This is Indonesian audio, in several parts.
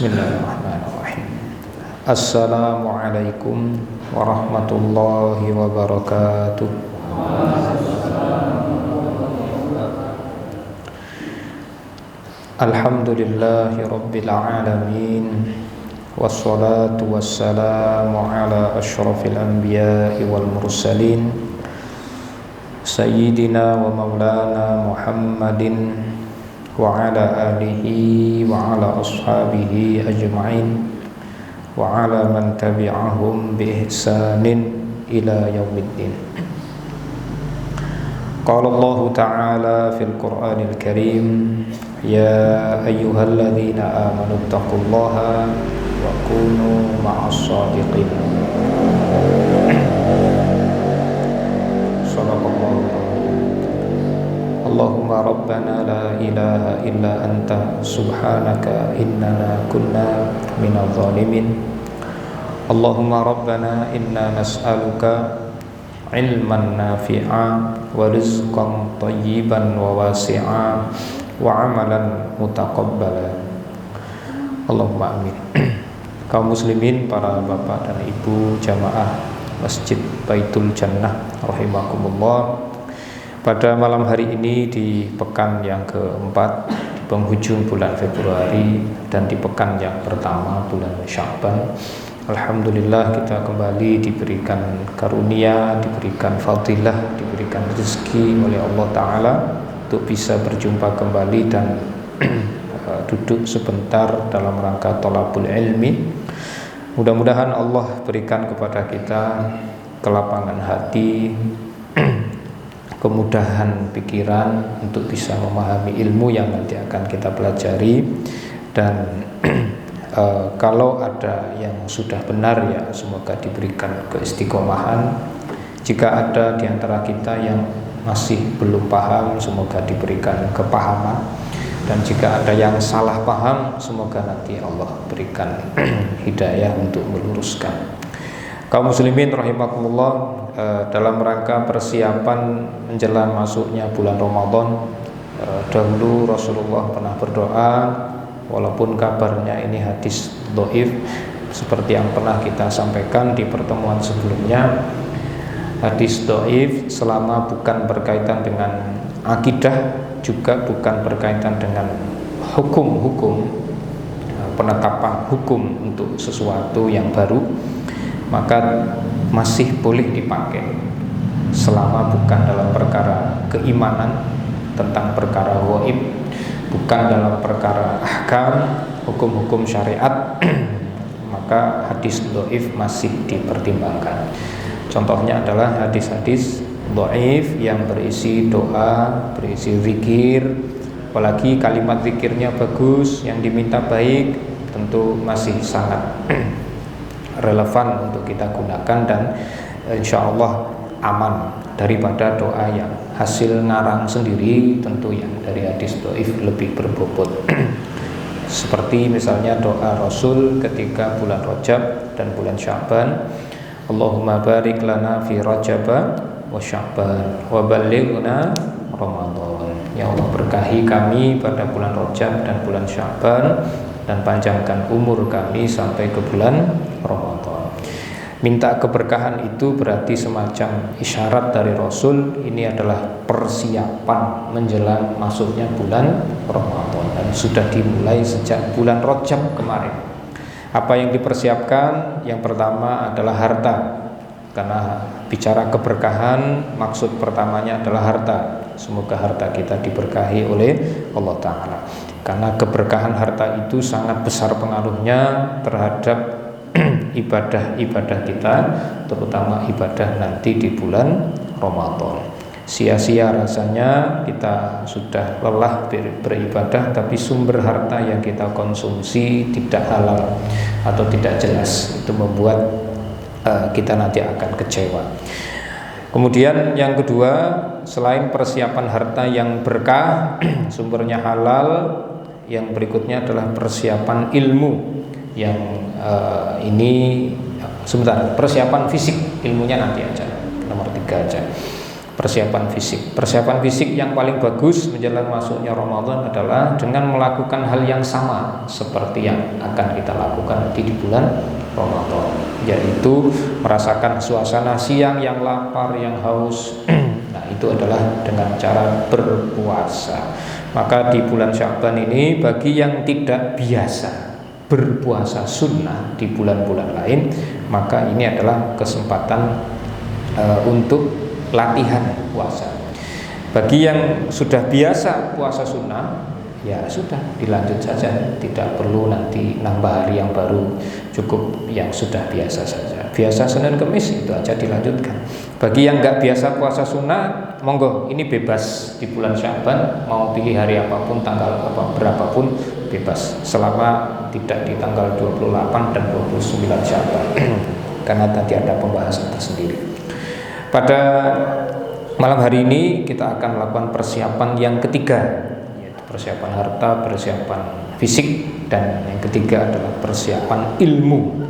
Bismillahirrahmanirrahim. Assalamualaikum warahmatullahi wabarakatuh. Alhamdulillahi rabbil alamin. Wassalatu wassalamu ala asyrafil anbiya'i wal mursalin Sayyidina wa maulana Muhammadin wa ala alihi wa ala ashabihi ajma'in wa ala man tabi'ahum bi ihsanin ila yaumiddin. Qala Allah ta'ala fil Qur'anil Karim, ya ayyuhalladzina amanu taqullaha wa kunu ma'as shadiqin. Sadaqallahu. Allahumma rabbana la ilaha illa anta subhanaka innana kunna minadh dhalimin. Allahumma rabbana inna nas'aluka ilman nafi'a wa rizqan thayyiban wa wasi'a wa amalan mutaqabbala. Allahumma amin. Kaum muslimin, para bapak dan ibu jamaah Masjid Baitul Jannah rahimakumullah, pada malam hari ini di pekan yang keempat di penghujung bulan Februari dan di pekan yang pertama bulan Sya'ban, alhamdulillah kita kembali diberikan karunia, diberikan fadilah, diberikan rezeki oleh Allah Ta'ala untuk bisa berjumpa kembali dan duduk sebentar dalam rangka thalabul ilmi. Mudah-mudahan Allah berikan kepada kita kelapangan hati, kemudahan pikiran untuk bisa memahami ilmu yang nanti akan kita pelajari. Dan kalau ada yang sudah benar, ya semoga diberikan keistiqomahan. Jika ada di antara kita yang masih belum paham, semoga diberikan kepahaman. Dan jika ada yang salah paham, semoga nanti Allah berikan hidayah untuk meluruskan. Kaum muslimin rahimakumullah, dalam rangka persiapan menjelang masuknya bulan Ramadan, dahulu Rasulullah pernah berdoa, walaupun kabarnya ini hadis dhaif seperti yang pernah kita sampaikan di pertemuan sebelumnya. Hadis dhaif selama bukan berkaitan dengan akidah, juga bukan berkaitan dengan hukum-hukum, penetapan hukum untuk sesuatu yang baru, maka masih boleh dipakai selama bukan dalam perkara keimanan tentang perkara ghaib, bukan dalam perkara ahkam, hukum-hukum syariat, maka hadis dhaif masih dipertimbangkan. Contohnya adalah hadis-hadis dhaif yang berisi doa, berisi zikir, apalagi kalimat zikirnya bagus, yang diminta baik, tentu masih sangat relevan untuk kita gunakan dan insya Allah aman daripada doa yang hasil ngarang sendiri, tentu yang dari hadis dhaif lebih berbobot. Seperti misalnya doa Rasul ketika bulan Rajab dan bulan Sya'ban, Allahumma barik lana fi Rajab wa Sya'ban wa ballighna Ramadan. Ya Allah, berkahi kami pada bulan Rajab dan bulan Sya'ban, dan panjangkan umur kami sampai ke bulan Ramadan. Minta keberkahan itu berarti semacam isyarat dari Rasul, ini adalah persiapan menjelang masuknya bulan Ramadan, dan sudah dimulai sejak bulan Rajab kemarin. Apa yang dipersiapkan? Yang pertama adalah harta, karena bicara keberkahan maksud pertamanya adalah harta. Semoga harta kita diberkahi oleh Allah Ta'ala, karena keberkahan harta itu sangat besar pengaruhnya terhadap ibadah-ibadah kita, terutama ibadah nanti di bulan Ramadan. Sia-sia rasanya kita sudah lelah beribadah, tapi sumber harta yang kita konsumsi tidak halal atau tidak jelas, itu membuat kita nanti akan kecewa. Kemudian yang kedua, selain persiapan harta yang berkah, sumbernya halal, yang berikutnya adalah persiapan ilmu yang ini sebentar, persiapan fisik, ilmunya nanti aja, nomor 3 aja. persiapan fisik. Persiapan fisik yang paling bagus menjelang masuknya Ramadan adalah dengan melakukan hal yang sama seperti yang akan kita lakukan nanti di bulan Ramadan, yaitu merasakan suasana siang yang lapar, yang haus. Nah, itu adalah dengan cara berpuasa. Maka di bulan Sya'ban ini bagi yang tidak biasa berpuasa sunnah di bulan-bulan lain, maka ini adalah kesempatan untuk latihan puasa. Bagi yang sudah biasa puasa sunnah, ya sudah dilanjut saja, tidak perlu nanti nambah hari yang baru, cukup yang sudah biasa saja. Biasa Senin Kemis itu aja dilanjutkan. Bagi yang nggak biasa puasa sunnah, monggo, ini bebas di bulan Sya'ban, mau pilih hari apapun, tanggal berapapun bebas, selama tidak di tanggal 28 dan 29 Sya'ban. Karena tadi ada pembahasan tersendiri. Pada malam hari ini kita akan melakukan persiapan yang ketiga, yaitu persiapan harta, persiapan fisik, dan yang ketiga adalah persiapan ilmu.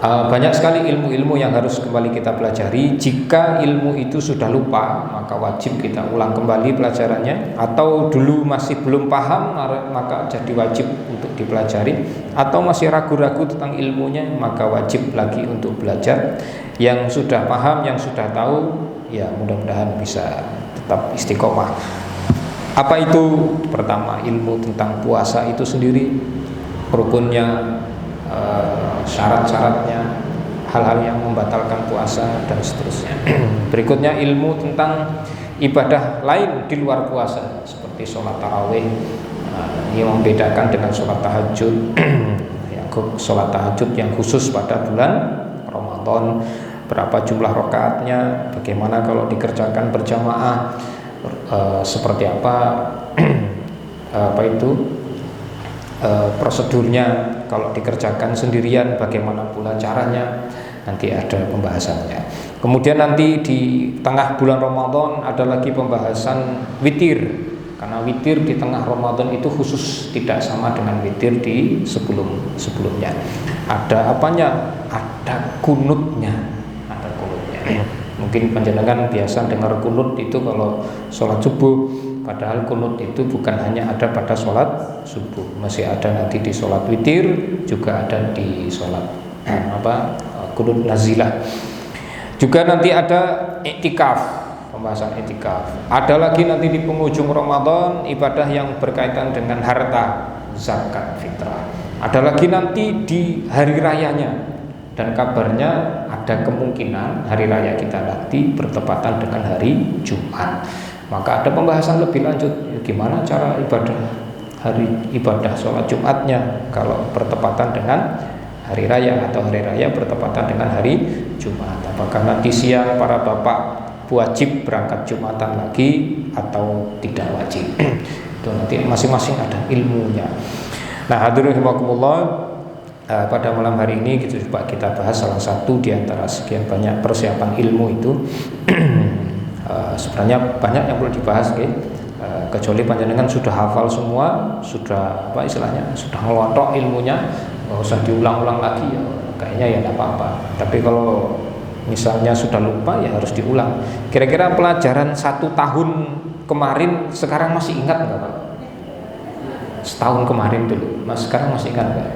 Banyak sekali ilmu-ilmu yang harus kembali kita pelajari. Jika ilmu itu sudah lupa, maka wajib kita ulang kembali pelajarannya. Atau dulu masih belum paham, maka jadi wajib untuk dipelajari. Atau masih ragu-ragu tentang ilmunya, maka wajib lagi untuk belajar. Yang sudah paham, yang sudah tahu, ya mudah-mudahan bisa tetap istiqomah. Apa itu? Pertama, ilmu tentang puasa itu sendiri, rukunnya, syarat-syaratnya, hal-hal yang membatalkan puasa, dan seterusnya. Berikutnya ilmu tentang ibadah lain di luar puasa, seperti sholat tarawih, yang membedakan dengan sholat tahajud. Sholat tahajud yang khusus pada bulan Ramadan, berapa jumlah rakaatnya, bagaimana kalau dikerjakan berjamaah, seperti apa prosedurnya, kalau dikerjakan sendirian bagaimana pula caranya, nanti ada pembahasannya. Kemudian nanti di tengah bulan Ramadan ada lagi pembahasan witir, karena witir di tengah Ramadan itu khusus, tidak sama dengan witir di sebelumnya. Ada apanya? Ada kunutnya. Mungkin panjenengan biasa dengar kunut itu kalau sholat subuh, padahal kunut itu bukan hanya ada pada sholat subuh, masih ada nanti di sholat witir, juga ada di sholat kunut nazilah. Juga nanti ada iktikaf, pembahasan iktikaf. Ada lagi nanti di penghujung Ramadan ibadah yang berkaitan dengan harta, zakat fitrah. Ada lagi nanti di hari rayanya, dan kabarnya ada kemungkinan hari raya kita nanti bertepatan dengan hari Jumat. Maka ada pembahasan lebih lanjut, gimana cara ibadah sholat Jumatnya kalau bertepatan dengan hari raya, atau hari raya bertepatan dengan hari Jumat. Apakah nanti siang para bapak wajib berangkat Jumatan lagi atau tidak wajib? Itu nanti masing-masing ada ilmunya. Nah, hadirin rahimakumullah, pada malam hari ini coba kita bahas salah satu di antara sekian banyak persiapan ilmu itu. Sebenarnya banyak yang perlu dibahas, kecuali panjenengan sudah hafal semua, sudah sudah ngelontok ilmunya, nggak usah diulang-ulang lagi, ya kayaknya ya tidak apa-apa. Tapi kalau misalnya sudah lupa, ya harus diulang. Kira-kira pelajaran 1 tahun kemarin sekarang masih ingat nggak Pak? Setahun kemarin dulu, Mas, sekarang masih ingat nggak?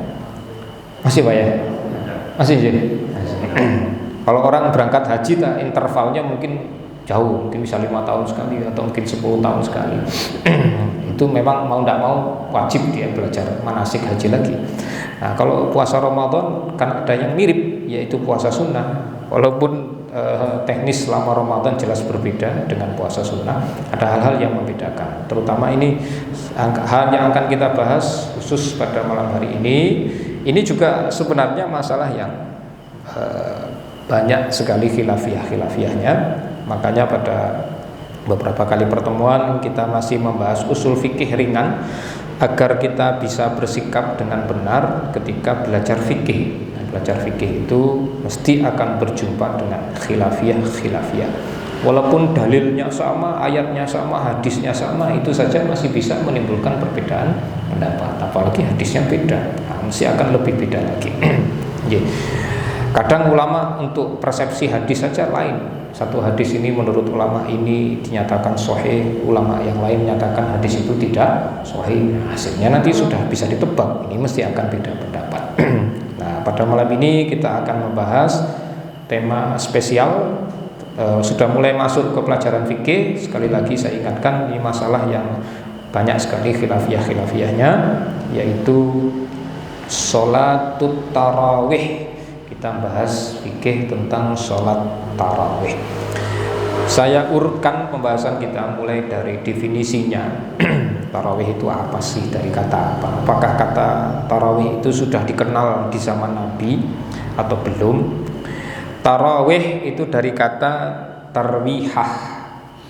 Masih Pak ya? Masih jadi. Kalau orang berangkat haji, intervalnya mungkin jauh, mungkin bisa 5 tahun sekali atau mungkin 10 tahun sekali. Itu memang mau tidak mau wajib dia belajar manasik haji lagi. Nah, kalau puasa Ramadan kan ada yang mirip, yaitu puasa sunnah. Walaupun teknis selama Ramadan jelas berbeda dengan puasa sunnah, ada hal-hal yang membedakan. Terutama ini hal yang akan kita bahas khusus pada malam hari ini. Ini juga sebenarnya masalah yang banyak sekali khilafiyahnya. Makanya pada beberapa kali pertemuan kita masih membahas usul fikih ringan agar kita bisa bersikap dengan benar ketika belajar fikih. Belajar fikih itu mesti akan berjumpa dengan khilafiyah. Walaupun dalilnya sama, ayatnya sama, hadisnya sama, itu saja masih bisa menimbulkan perbedaan pendapat. Apalagi hadisnya beda, mesti akan lebih beda lagi. Kadang ulama untuk persepsi hadis saja lain. Satu hadis ini menurut ulama ini dinyatakan sahih, ulama yang lain menyatakan hadis itu tidak sahih. Hasilnya nanti sudah bisa ditebak, ini mesti akan beda pendapat. Nah, pada malam ini kita akan membahas tema spesial. Sudah mulai masuk ke pelajaran fikih. Sekali lagi saya ingatkan, ini masalah yang banyak sekali khilafiyahnya, yaitu sholatut tarawih. Kita bahas fikih tentang sholat tarawih. Saya urutkan pembahasan kita mulai dari definisinya. Tarawih itu apa sih, dari kata apa? Apakah kata tarawih itu sudah dikenal di zaman Nabi atau belum? Tarawih itu dari kata tarwihah.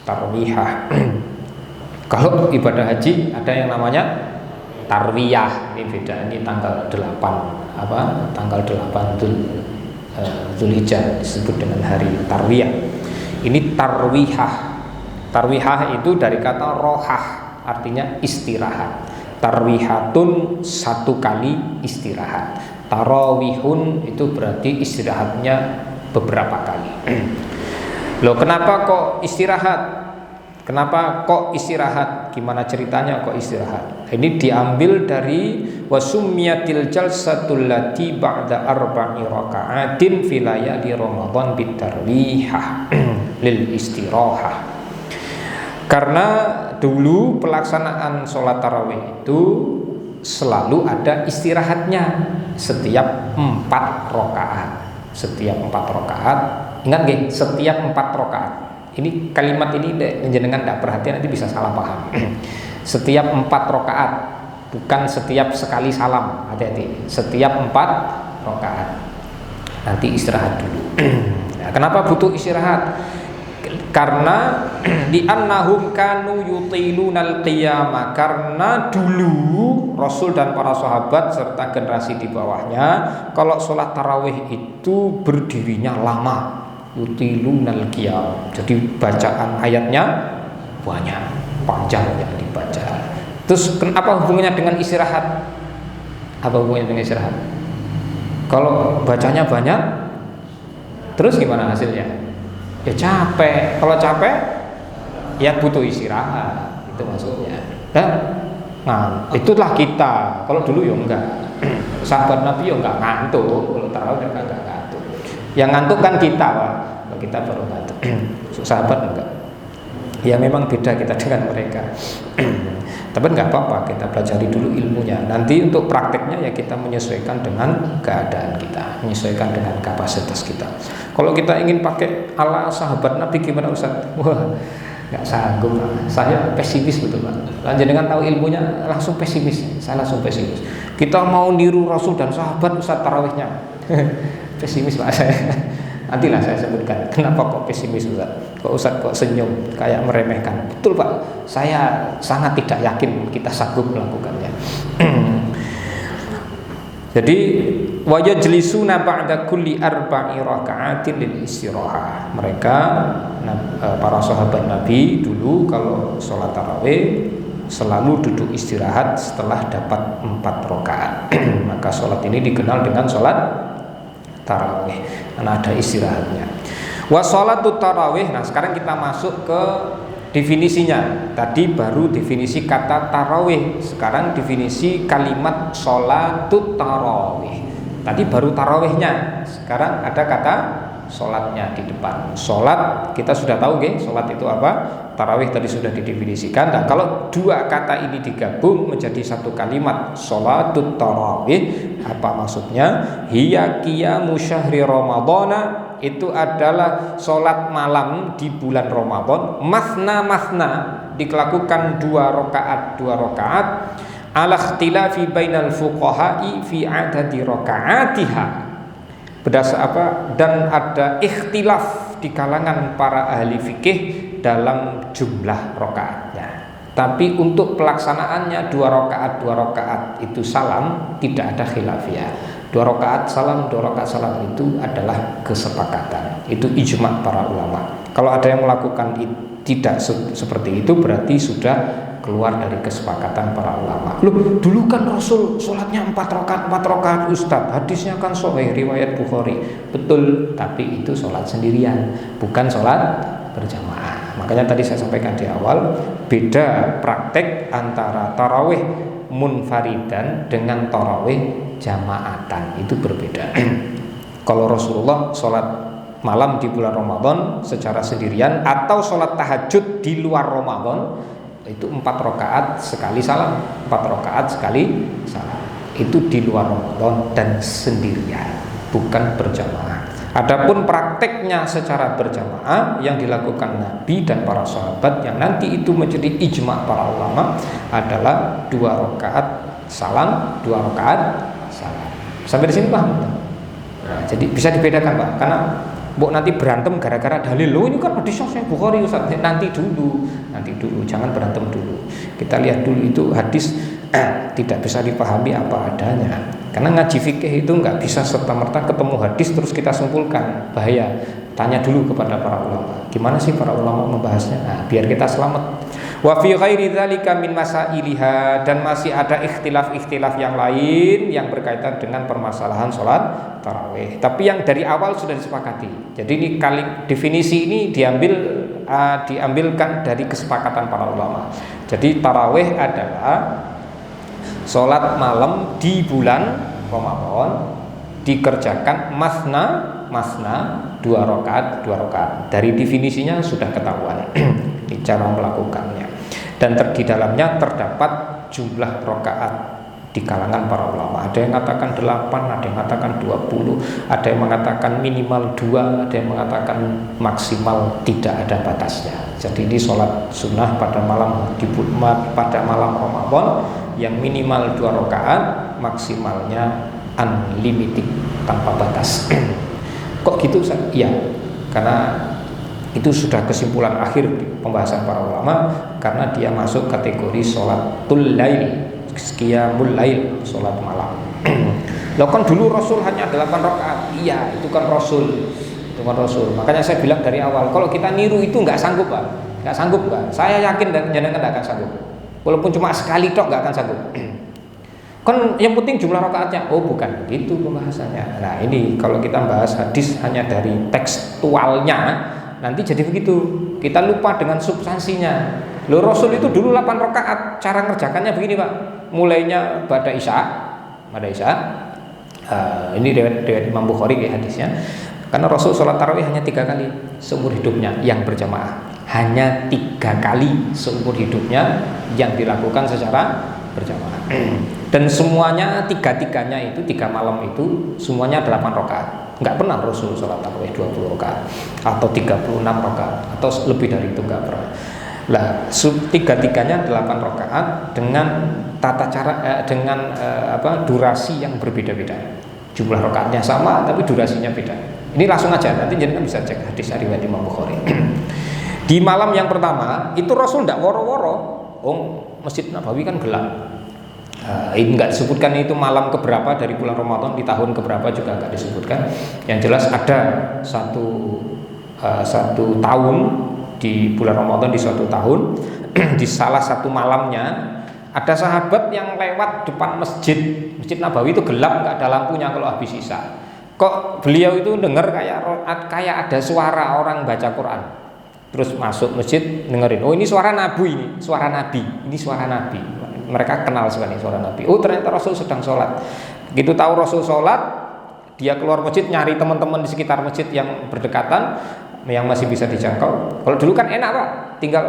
Tarwihah. Kalau ibadah haji ada yang namanya tarwiyah. Ini beda, ini tanggal 8 tanggal 8 Dzulhijjah disebut dengan hari tarwiyah. Ini tarwihah. Tarwihah itu dari kata rohah, artinya istirahat. Tarwihatun satu kali istirahat. Tarawihun itu berarti istirahatnya beberapa kali. Loh, kenapa kok istirahat? Kenapa kok istirahat? Gimana ceritanya kok istirahat? Ini diambil dari wasummiyatil jalsatul lati ba'da arba'i raka'atin fi layali Ramadan bitarwihah lil istirahah. Karena dulu pelaksanaan sholat tarawih itu selalu ada istirahatnya setiap 4 rakaat. Setiap 4 rakaat, ingat nggih, setiap 4 rakaat. Ini kalimat ini jenengan tidak perhatian nanti bisa salah paham. Setiap 4 rakaat, bukan setiap sekali salam. Hati-hati. Setiap 4 rakaat. Nanti istirahat dulu. Nah, kenapa butuh istirahat? Karena di annahum kanu yutilunal qiyamah. Karena dulu Rasul dan para sahabat serta generasi di bawahnya, kalau sholat tarawih itu berdirinya lama. Yutilunal qiyam. Jadi bacaan ayatnya banyak, panjang yang dibaca. Terus apa hubungannya dengan istirahat? Apa hubungannya dengan istirahat? Kalau bacanya banyak, terus gimana hasilnya? Ya capek. Kalau capek, ya butuh istirahat. Itu maksudnya. Nah, itulah kita. Kalau dulu ya enggak. Sahabat Nabi ya enggak ngantuk. Kalau tarawih enggak ngantuk. Yang ngantuk kan kita, Pak. Kalau kita baru ngantuk. Sahabat enggak. Ya memang beda kita dengan mereka. Tapi enggak apa-apa, kita pelajari dulu ilmunya. Nanti untuk prakteknya ya kita menyesuaikan dengan keadaan kita, menyesuaikan dengan kapasitas kita. Kalau kita ingin pakai ala sahabat Nabi gimana Ustaz? Wah, enggak sanggup. Saya pesimis betul, Pak. Lanjut dengan tahu ilmunya langsung pesimis. Saya langsung pesimis. Kita mau niru Rasul dan sahabat Ustaz tarawihnya. Pesimis Pak saya. Nantilah saya sebutkan kenapa kok pesimis Ustaz. Kok Ustaz kok senyum kayak meremehkan. Betul Pak, saya sangat tidak yakin kita sanggup melakukannya. Jadi wa yajlisuna ba'da kulli arba'i raka'atin lil istirahah. Mereka para sahabat Nabi dulu kalau sholat tarawih selalu duduk istirahat setelah dapat 4 rakaat. Maka sholat ini dikenal dengan sholat tarawih, karena ada istirahatnya. Wa sholatut tarawih. Nah sekarang kita masuk ke definisinya. Tadi baru definisi kata tarawih, sekarang definisi kalimat sholatut tarawih. Tadi baru tarawihnya, sekarang ada kata sholatnya di depan. Sholat kita sudah tahu nggih, sholat itu apa? Tarawih tadi sudah didefinisikan. Nah kalau dua kata ini digabung menjadi satu kalimat sholatut tarawih, apa maksudnya? Hiya qiyamu syahri ramadhana, itu adalah sholat malam di bulan Ramadan. Masna dilakukan 2 rakaat ala ikhtilafi bainal fuqaha'i fi adadi rakaatiha. Berdasar apa? Dan ada ikhtilaf di kalangan para ahli fikih dalam jumlah rakaatnya. Tapi untuk pelaksanaannya 2 rakaat itu salam, tidak ada khilafiyah. 2 rakaat salam itu adalah kesepakatan. Itu ijma' para ulama. Kalau ada yang melakukan tidak seperti itu berarti sudah keluar dari kesepakatan para ulama. Loh, dulu kan Rasul sholatnya 4 rakaat Ustadz, hadisnya kan sahih riwayat Bukhari. Betul, tapi itu sholat sendirian, bukan sholat berjamaah. Makanya tadi saya sampaikan di awal, beda praktek antara tarawih munfaridan dengan tarawih jamaatan, itu berbeda. Kalau Rasulullah sholat malam di bulan Ramadan secara sendirian atau sholat tahajud di luar Ramadan, itu 4 rakaat sekali salam, 4 rakaat sekali salam, itu di luar Ramadan dan sendirian, bukan berjamaah. Adapun prakteknya secara berjamaah yang dilakukan Nabi dan para sahabat yang nanti itu menjadi ijma para ulama adalah 2 rakaat salam, 2 rakaat salam. Sampai di sini paham? Nah, jadi bisa dibedakan Pak, karena nanti berantem gara-gara dalil, lo ini kan hadisnya Sahih Bukhari Ustaz. Nanti dulu, jangan berantem dulu. Kita lihat dulu itu hadis tidak bisa dipahami apa adanya. Karena ngaji fikih itu nggak bisa serta-merta ketemu hadis terus kita simpulkan, bahaya. Tanya dulu kepada para ulama, gimana sih para ulama membahasnya? Nah, biar kita selamat. Wa fi ghairi dzalika min masailiha, dan masih ada ikhtilaf-ikhtilaf yang lain yang berkaitan dengan permasalahan sholat tarawih. Tapi yang dari awal sudah disepakati. Jadi ini definisi ini diambilkan dari kesepakatan para ulama. Jadi tarawih adalah sholat malam di bulan Ramadan, dikerjakan masna 2 rakaat. Dari definisinya sudah ketahuan. Ini cara melakukannya. Dan di dalamnya terdapat jumlah rakaat di kalangan para ulama. Ada yang mengatakan 8, ada yang mengatakan 20, ada yang mengatakan minimal 2, ada yang mengatakan maksimal tidak ada batasnya. Jadi ini sholat sunnah pada malam Ramadan yang minimal 2 rakaat, maksimalnya unlimited, tanpa batas. Kok gitu? Iya, karena itu sudah kesimpulan akhir pembahasan para ulama, karena dia masuk kategori sholatul lail, qiyamul lail, sholat malam. Loh kan dulu Rasul hanya 8 rakaat. Iya, itu kan Rasul. Makanya saya bilang dari awal, kalau kita niru itu nggak sanggup Pak. Nggak sanggup Pak. Saya yakin dan jenengan nggak akan sanggup. Walaupun cuma sekali tok nggak akan sanggup. Kan yang penting jumlah rakaatnya. Oh bukan begitu pembahasannya. Nah ini kalau kita bahas hadis hanya dari tekstualnya, nanti jadi begitu. Kita lupa dengan substansinya. Loh Rasul itu dulu 8 rakaat. Cara ngerjakannya begini Pak. Mulainya pada Isya. Ini riwayat Imam Bukhari hadisnya. Karena Rasul sholat tarawih hanya 3 kali seumur hidupnya yang berjamaah. Hanya 3 kali seumur hidupnya yang dilakukan secara berjamaah. Dan semuanya 3-3-nya itu 3 malam itu semuanya 8 rakaat. Enggak pernah Rasul sholat tarawih 20 rakaat atau 36 rakaat atau lebih dari itu, enggak pernah. Lah, 3-3-nya 8 rakaat dengan tata cara durasi yang berbeda-beda. Jumlah rakaatnya sama tapi durasinya beda. Ini langsung aja, nanti jangan bisa cek hadis riwayat Imam Bukhari. Di malam yang pertama itu Rasul enggak woro-woro. Masjid Nabawi kan gelap. Ini enggak disebutkan itu malam keberapa dari bulan Ramadan, di tahun keberapa juga enggak disebutkan. Yang jelas ada satu tahun di bulan Ramadan, di suatu tahun di salah satu malamnya ada sahabat yang lewat depan Masjid Nabawi itu gelap, enggak ada lampunya kalau habis Isya. Kok beliau itu dengar kayak ada suara orang baca Quran. Terus masuk masjid dengerin, oh ini suara Nabi, ini suara Nabi. Mereka kenal sekali suara Nabi. Oh ternyata Rasul sedang sholat. Begitu tahu Rasul sholat, dia keluar masjid nyari teman-teman di sekitar masjid yang berdekatan, yang masih bisa dijangkau. Kalau dulu kan enak Pak, tinggal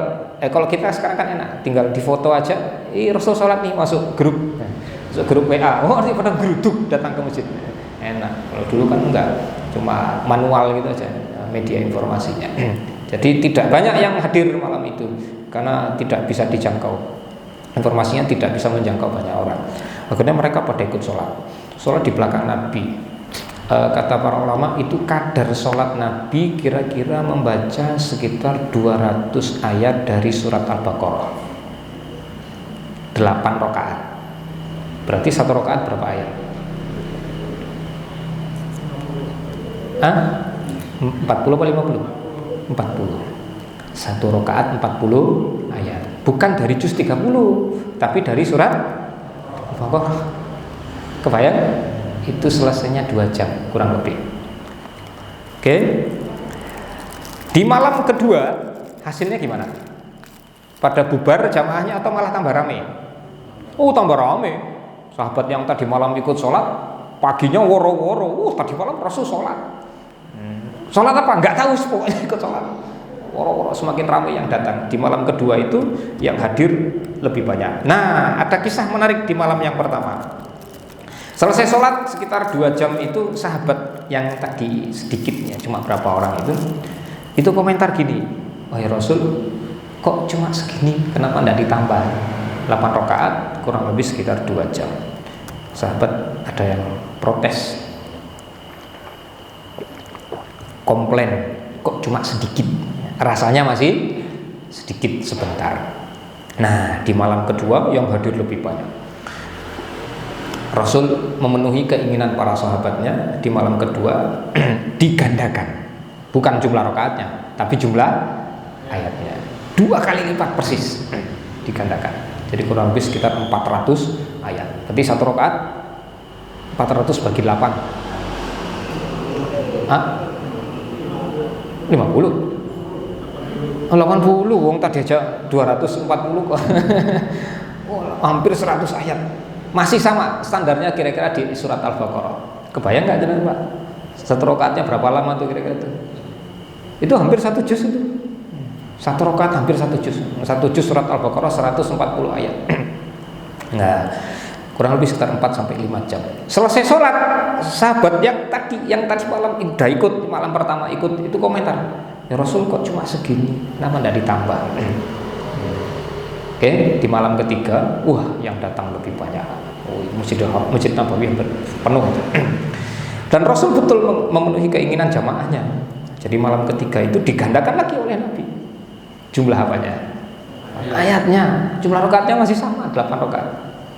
kalau kita sekarang kan enak, tinggal difoto aja. Rasul sholat nih, masuk grup WA. Oh nanti pada geruduk datang ke masjid. Enak. Kalau dulu kan enggak, cuma manual gitu aja media informasinya. Jadi tidak banyak yang hadir malam itu karena tidak bisa dijangkau. Informasinya tidak bisa menjangkau banyak orang. Akhirnya mereka pada ikut sholat di belakang Nabi. Kata para ulama itu kadar sholat Nabi kira-kira membaca sekitar 200 ayat dari surat Al-Baqarah. 8 rakaat. Berarti 1 rakaat berapa ayat? 40 atau 50? 40. 1 rakaat 40 ayat. bukan dari juz 30, tapi dari surat Al-Baqarah. Kebayang? Itu selesainya 2 jam kurang lebih. Oke. Di malam kedua hasilnya gimana? Pada bubar jamaahnya atau malah tambah rame? Oh, tambah rame. Sahabat yang tadi malam ikut sholat, paginya woro-woro. Tadi malam Rasul sholat. Sholat apa? Nggak tahu, pokoknya ikut sholat. Woro-woro, semakin ramai yang datang. Di malam kedua itu yang hadir lebih banyak. Nah, ada kisah menarik di malam yang pertama. Selesai sholat sekitar 2 jam itu, sahabat yang tadi sedikitnya cuma berapa orang itu komentar gini, wahai Rasul, kok cuma segini? Kenapa tidak ditambah 8 rakaat kurang lebih sekitar 2 jam? Sahabat ada yang protes, komplain, kok cuma sedikit? Rasanya masih sedikit sebentar. Nah, di malam kedua yang hadir lebih banyak. Rasul memenuhi keinginan para sahabatnya. Di malam kedua digandakan, bukan jumlah rakaatnya, tapi jumlah ayatnya 2 kali lipat persis digandakan. Jadi kurang lebih sekitar 400 ayat. Berarti 1 rakaat 400 bagi 8. 50. 80, wong tadi aja 240 kok. Hampir 100 ayat. Masih sama standarnya kira-kira di surat Al-Baqarah. Kebayang nggak jenengan, Pak? 1 rakaatnya berapa lama tuh kira-kira itu? Itu hampir 1 juz itu. 1 rakaat hampir 1 juz. 1 juz surat Al-Baqarah 140 ayat. Nah, kurang lebih sekitar 4 sampai 5 jam. Selesai sholat, sahabat yang tadi malam udah ikut, malam pertama ikut, itu komentar, ya Rasul kok cuma segini, kenapa tidak ditambah? Oke, di malam ketiga, yang datang lebih banyak. Masjid Nabawi penuh. Dan Rasul betul memenuhi keinginan jamaahnya. Jadi malam ketiga itu digandakan lagi oleh Nabi. Jumlah apanya? Ayatnya. Jumlah rakaatnya masih sama, 8 rakaat.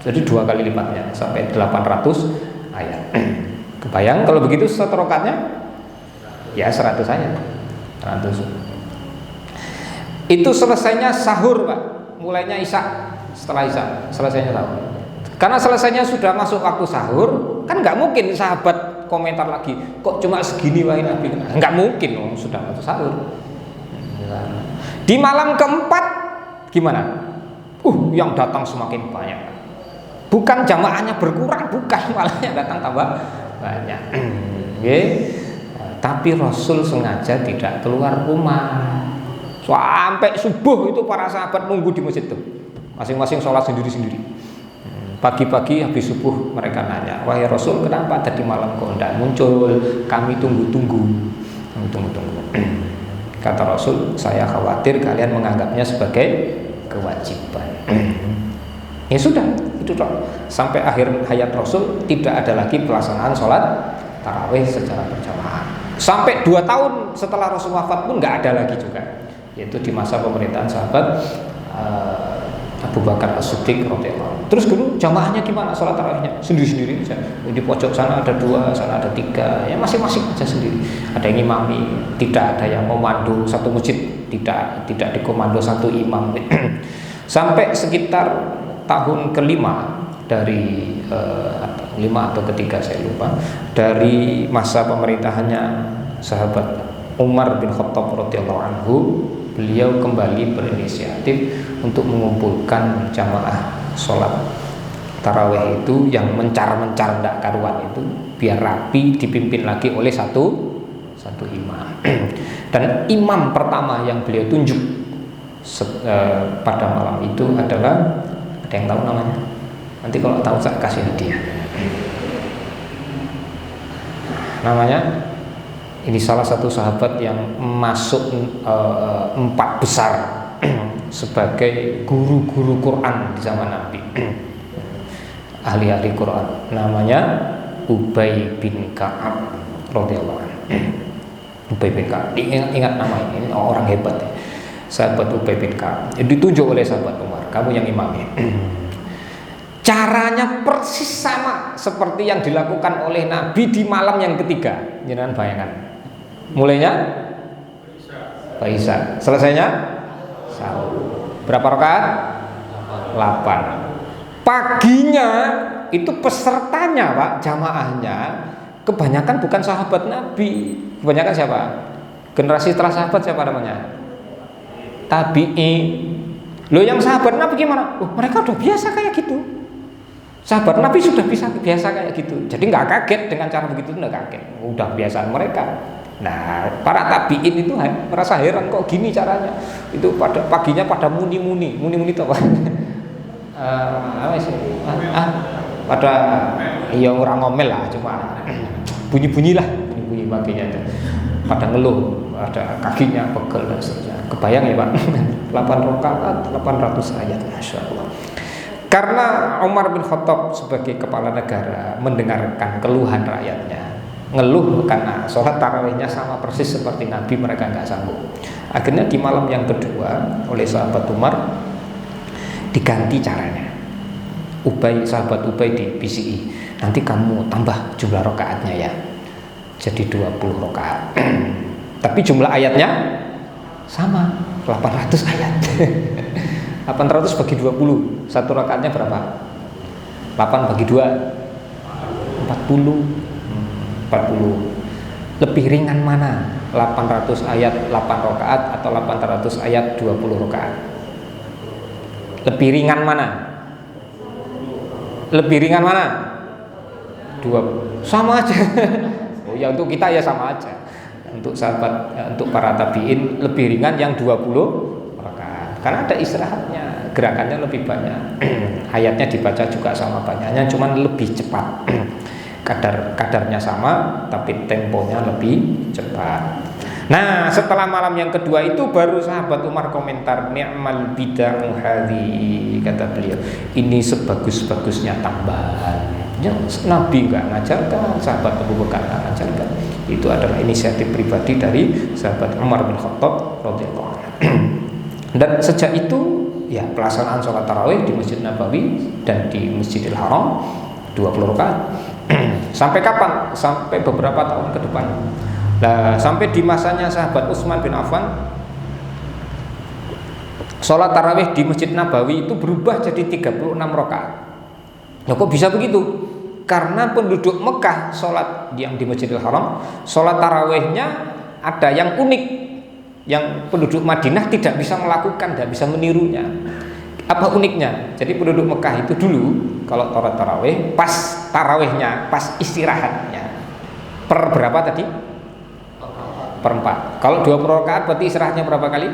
Jadi 2 kali lipatnya, sampai 800 ayat. Kebayang kalau begitu 1 rakaatnya? Ya 100 ayat. 100. Itu selesainya sahur, Pak. Mulainya isya, setelah isya selesainya sahur. Karena selesainya sudah masuk waktu sahur, kan nggak mungkin sahabat komentar lagi, kok cuma segini wahai Nabi. Nggak mungkin, sudah waktu sahur. Di malam keempat gimana? Yang datang semakin banyak. Bukan jamaahnya berkurang, bukan, malah yang datang tambah banyak. Tapi Rasul sengaja tidak keluar rumah. Sampai subuh itu para sahabat nunggu di masjid itu, masing-masing sholat sendiri-sendiri. Pagi-pagi habis subuh mereka nanya, wahai Rasul, kenapa tadi malam kok tidak muncul? Kami tunggu-tunggu. Kata Rasul, saya khawatir kalian menganggapnya sebagai kewajiban. Ya sudah, itu toh. Sampai akhir hayat Rasul tidak ada lagi pelaksanaan sholat tarawih secara berjamaah. Sampai 2 tahun setelah Rasul wafat pun nggak ada lagi juga. Yaitu di masa pemerintahan sahabat Abu Bakar As-Siddiq radhiyallahu. Terus dulu jamaahnya gimana sholat tarawihnya? Sendiri-sendiri aja. Di pojok sana ada 2, sana ada 3, ya masing-masing aja sendiri. Ada yang imami, tidak ada yang memandu satu masjid, tidak dikomando satu imam. Sampai sekitar tahun ke-5 dari 5 atau ke-3 saya lupa, dari masa pemerintahannya sahabat Umar bin Khattab radhiyallahu anhu, beliau kembali berinisiatif untuk mengumpulkan jamaah sholat tarawih itu yang mencar-mencar tidak karuan itu, biar rapi, dipimpin lagi oleh satu imam. Dan imam pertama yang beliau tunjuk pada malam itu adalah, ada yang tahu namanya? Nanti kalau tahu saya kasih hadiah. Namanya, ini salah satu sahabat yang masuk 4 besar sebagai guru-guru Quran di zaman Nabi, ahli-ahli Quran. Namanya Ubay bin Ka'ab radhiyallahu anhu. Ubay bin Ka'ab, ingat nama ini orang hebat ya. Sahabat Ubay bin Ka'ab ditunjuk oleh sahabat Umar, kamu yang imamnya. Caranya persis sama seperti yang dilakukan oleh Nabi di malam yang ketiga. Jangan bayangkan. Mulainya Isya, selesainya sahur. Berapa rakaat? 8. Paginya itu pesertanya Pak, jamaahnya kebanyakan bukan sahabat Nabi. Kebanyakan siapa? Generasi setelah sahabat siapa namanya? Tabi'in. Loh yang sahabat Nabi gimana? Oh, mereka udah biasa kayak gitu. Sahabat Nabi sudah biasa kayak gitu. Jadi nggak kaget dengan cara begitu, nggak kaget. Udah biasa mereka. Nah, para tabi'in itu merasa heran kok gini caranya. Itu pada paginya pada muni-muni itu apa? Apa sih? Pada ya orang ngomel lah, cuma bunyi-bunyi paginya itu. Pada ngeluh, ada kakinya pegel dan seterusnya. Kebayang ya Pak? 8 rakaat, 800 ayat, Masya Allah. Karena Umar bin Khattab sebagai kepala negara mendengarkan keluhan rakyatnya, ngeluh karena sholat tarawihnya sama persis seperti Nabi, mereka nggak sanggup. Akhirnya di malam yang kedua oleh sahabat Umar diganti caranya. Sahabat Ubay di PCI, nanti kamu tambah jumlah rakaatnya ya, jadi 20 rakaat. Tapi jumlah ayatnya sama, 800 ayat. 800 bagi 20, satu rakaatnya berapa? 8 bagi 2 40. Lebih ringan mana? 800 ayat 8 rakaat atau 800 ayat 20 rakaat? Lebih ringan mana? Lebih ringan mana? 2. Sama aja. Oh ya, untuk kita ya sama aja. Untuk sahabat, untuk para tabi'in lebih ringan yang 20 rakaat. Karena ada istirahatnya, gerakannya lebih banyak. Ayatnya dibaca juga sama banyaknya, cuman lebih cepat. Kadarnya sama, tapi temponya lebih cepat. Nah, setelah malam yang kedua itu baru sahabat Umar komentar, ni'mal bid'u hadhi, kata beliau, ini sebagus-bagusnya tambahan. Ya, Nabi nggak ngajarkan, sahabat Abu Bakar nggak ngajarkan. Itu adalah inisiatif pribadi dari sahabat Umar bin Khattab radhiyallahu anhu. Dan sejak itu ya pelaksanaan sholat tarawih di Masjid Nabawi dan di Masjidil Haram 20 rakaat. Sampai kapan? Sampai beberapa tahun ke depan. Nah, sampai di masanya sahabat Utsman bin Affan, sholat tarawih di Masjid Nabawi itu berubah jadi 36 rakaat. Nah, kok bisa begitu? Karena penduduk Mekah sholat yang di Masjidil Haram, sholat tarawihnya ada yang unik, yang penduduk Madinah tidak bisa melakukan, tidak bisa menirunya. Apa uniknya? Jadi penduduk Mekah itu dulu kalau sholat tarawih, pas tarawihnya, pas istirahatnya, per berapa tadi? Per 4. Kalau 20 rakaat berarti istirahatnya berapa kali?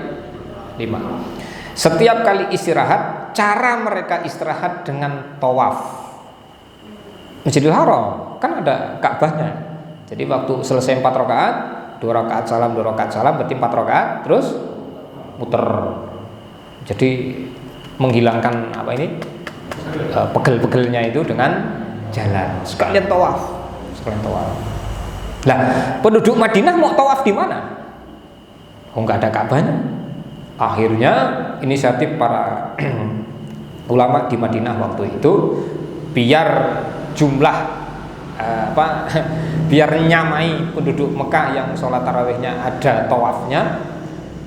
5. Setiap kali istirahat, cara mereka istirahat dengan tawaf Masjidil Haram, kan ada Ka'bahnya. Jadi waktu selesai 4 rakaat, 2 rakaat salam, 2 rakaat salam, berarti 4 rakaat, terus muter. Jadi menghilangkan apa ini? Pegel-pegelnya itu dengan jalan. Sekalian tawaf. Nah, penduduk Madinah mau tawaf di mana? Oh, nggak ada Ka'bahnya. Akhirnya inisiatif para ulama di Madinah waktu itu, biar jumlah biar nyamai penduduk Mekah yang sholat tarawihnya ada tawafnya,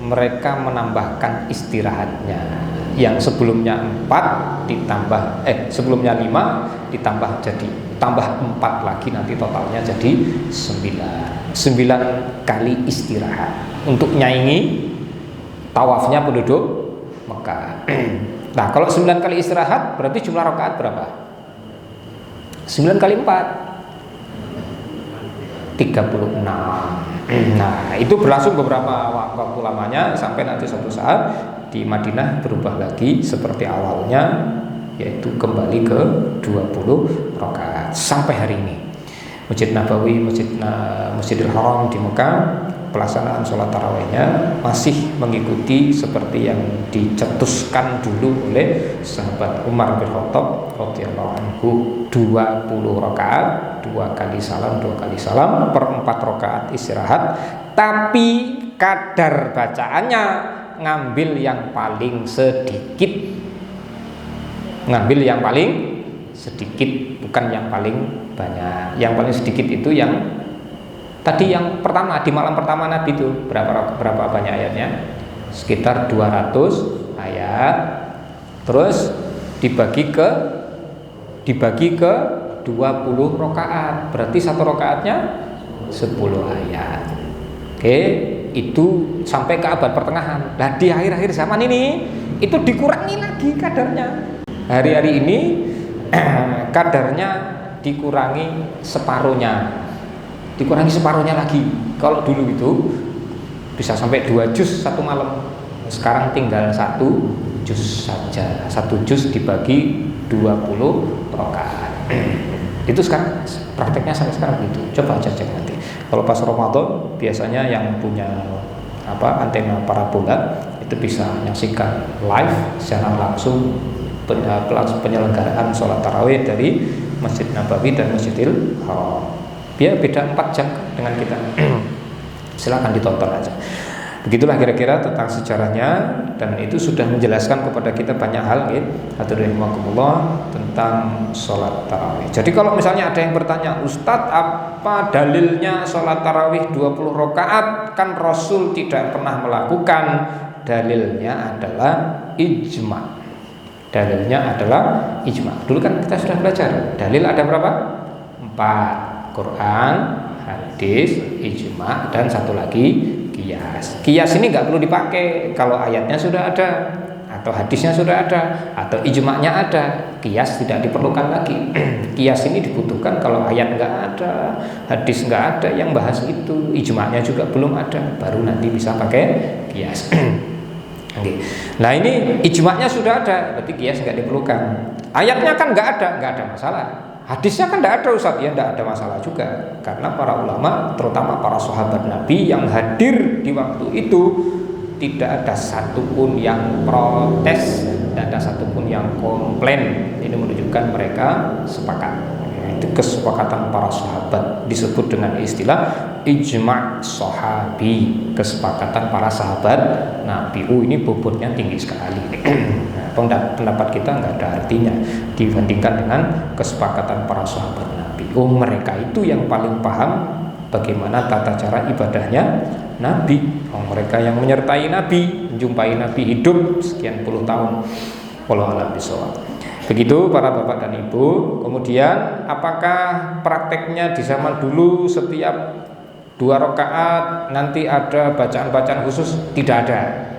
mereka menambahkan istirahatnya. Yang sebelumnya 4 ditambah sebelumnya 5 ditambah jadi tambah 4 lagi, nanti totalnya jadi 9 kali istirahat untuk nyaingi tawafnya penduduk Mekah. Nah, kalau 9 kali istirahat berarti jumlah rakaat berapa? 9 kali 4 36. Nah, itu berlangsung beberapa waktu lamanya sampai nanti suatu saat di Madinah berubah lagi seperti awalnya, yaitu kembali ke 20 rakaat sampai hari ini. Masjid Nabawi, Masjidil Haram di Mekah, pelaksanaan sholat tarawihnya masih mengikuti seperti yang dicetuskan dulu oleh sahabat Umar bin Khattab radhiyallahu anhu, 20 rakaat, 2 kali salam, per 4 rakaat istirahat, tapi kadar bacaannya ngambil yang paling sedikit, bukan yang paling banyak. Yang paling sedikit itu yang tadi, yang pertama, di malam pertama Nabi itu berapa banyak ayatnya? Sekitar 200 ayat, terus dibagi ke 20 rakaat. Berarti satu rakaatnya 10 ayat. Oke, itu sampai ke abad pertengahan. Nah, di akhir-akhir zaman ini itu dikurangi lagi kadarnya. Hari-hari ini kadarnya dikurangi separuhnya. Dikurangi separuhnya lagi. Kalau dulu itu bisa sampai 2 juz satu malam. Sekarang tinggal 1 juz saja. 1 juz dibagi 20 rakaat. Itu sekarang prakteknya sampai sekarang begitu. Coba aja cek nanti. Kalau pas Ramadan biasanya yang punya antena parabola itu bisa menyaksikan live secara langsung penyelenggaraan sholat tarawih dari Masjid Nabawi dan Masjidil Haram. Dia beda 4 jam dengan kita. Silakan ditonton aja. Begitulah kira-kira tentang sejarahnya, dan itu sudah menjelaskan kepada kita banyak hal hadirin rahimakumullah tentang sholat tarawih. Jadi kalau misalnya ada yang bertanya, Ustadz apa dalilnya sholat tarawih 20 rakaat? Kan Rasul tidak pernah melakukan. Dalilnya adalah ijma. Dalilnya adalah ijma. Dulu kan kita sudah belajar. Dalil ada berapa? 4. Quran, hadis, ijma, dan satu lagi qiyas. Qiyas ini nggak perlu dipakai kalau ayatnya sudah ada, atau hadisnya sudah ada, atau ijma'nya ada. Qiyas tidak diperlukan lagi. Qiyas ini dibutuhkan kalau ayat nggak ada, hadis nggak ada yang bahas itu, ijma'nya juga belum ada, baru nanti bisa pakai qiyas. Nah ini ijma'nya sudah ada, berarti qiyas nggak diperlukan. Ayatnya kan nggak ada masalah. Hadisnya kan tidak ada Ustaz, ya tidak ada masalah juga. Karena para ulama, terutama para sahabat Nabi yang hadir di waktu itu, tidak ada satupun yang protes, tidak ada satupun yang komplain. Ini menunjukkan mereka sepakat. Itu kesepakatan para sahabat, disebut dengan istilah ijma' sahabi, kesepakatan para sahabat Nabi. Ini bobotnya tinggi sekali. Pendapat kita nggak ada artinya dibandingkan dengan kesepakatan para sahabat Nabi. Mereka itu yang paling paham bagaimana tata cara ibadahnya Nabi. Mereka yang menyertai Nabi, menjumpai Nabi hidup sekian puluh tahun. Wallahu a'lam bishawab. Begitu para bapak dan ibu. Kemudian apakah prakteknya di zaman dulu setiap 2 rakaat nanti ada bacaan-bacaan khusus? Tidak ada.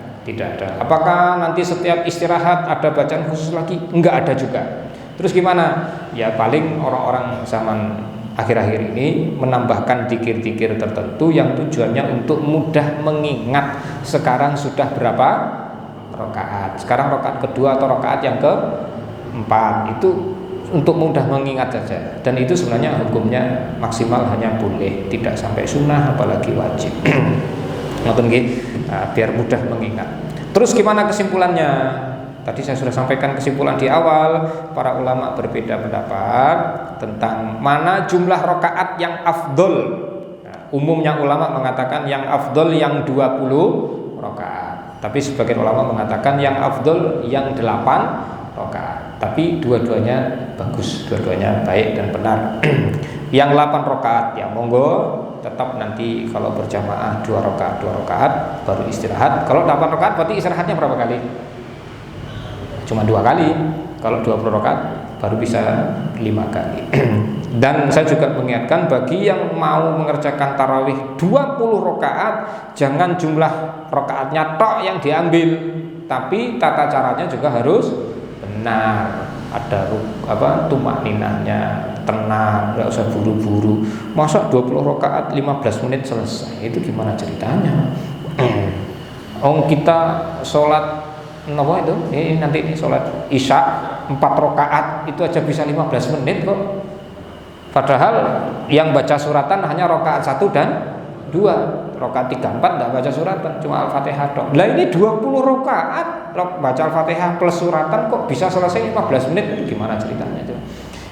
Apakah nanti setiap istirahat ada bacaan khusus lagi? Enggak ada juga. Terus gimana? Ya paling orang-orang zaman akhir-akhir ini menambahkan zikir-zikir tertentu yang tujuannya untuk mudah mengingat. Sekarang sudah berapa rakaat? Sekarang rakaat kedua atau rakaat yang keempat. Itu untuk mudah mengingat saja. Dan itu sebenarnya hukumnya maksimal hanya boleh, tidak sampai sunnah apalagi wajib. Biar mudah mengingat. Terus gimana kesimpulannya? Tadi saya sudah sampaikan kesimpulan di awal. Para ulama berbeda pendapat tentang mana jumlah rakaat yang afdol. Umumnya ulama mengatakan yang afdol yang 20 rakaat. Tapi sebagian ulama mengatakan yang afdol yang 8 rakaat. Tapi dua-duanya bagus, dua-duanya baik dan benar. Yang 8 rakaat ya monggo, tetap nanti kalau berjamaah 2 rakaat baru istirahat. Kalau 8 rakaat berarti istirahatnya berapa kali? Cuma 2 kali. Kalau 20 rakaat baru bisa 5 kali. Dan saya juga mengingatkan bagi yang mau mengerjakan tarawih 20 rakaat, jangan jumlah rakaatnya tok yang diambil, tapi tata caranya juga harus benar. Ada tumakninahnya, tenang, nggak usah buru-buru. Masa 20 rakaat 15 menit selesai, itu gimana ceritanya? Kita sholat itu ini nanti ini sholat isya 4 rakaat itu aja bisa 15 menit kok. Padahal yang baca suratan hanya rakaat 1 dan 2. Rakaat 3, 4 tidak baca suratan, cuma Al-Fatihah tok. Lah ini 20 rakaat baca Al-Fatihah plus suratan kok bisa selesai 15 menit? Gimana ceritanya itu?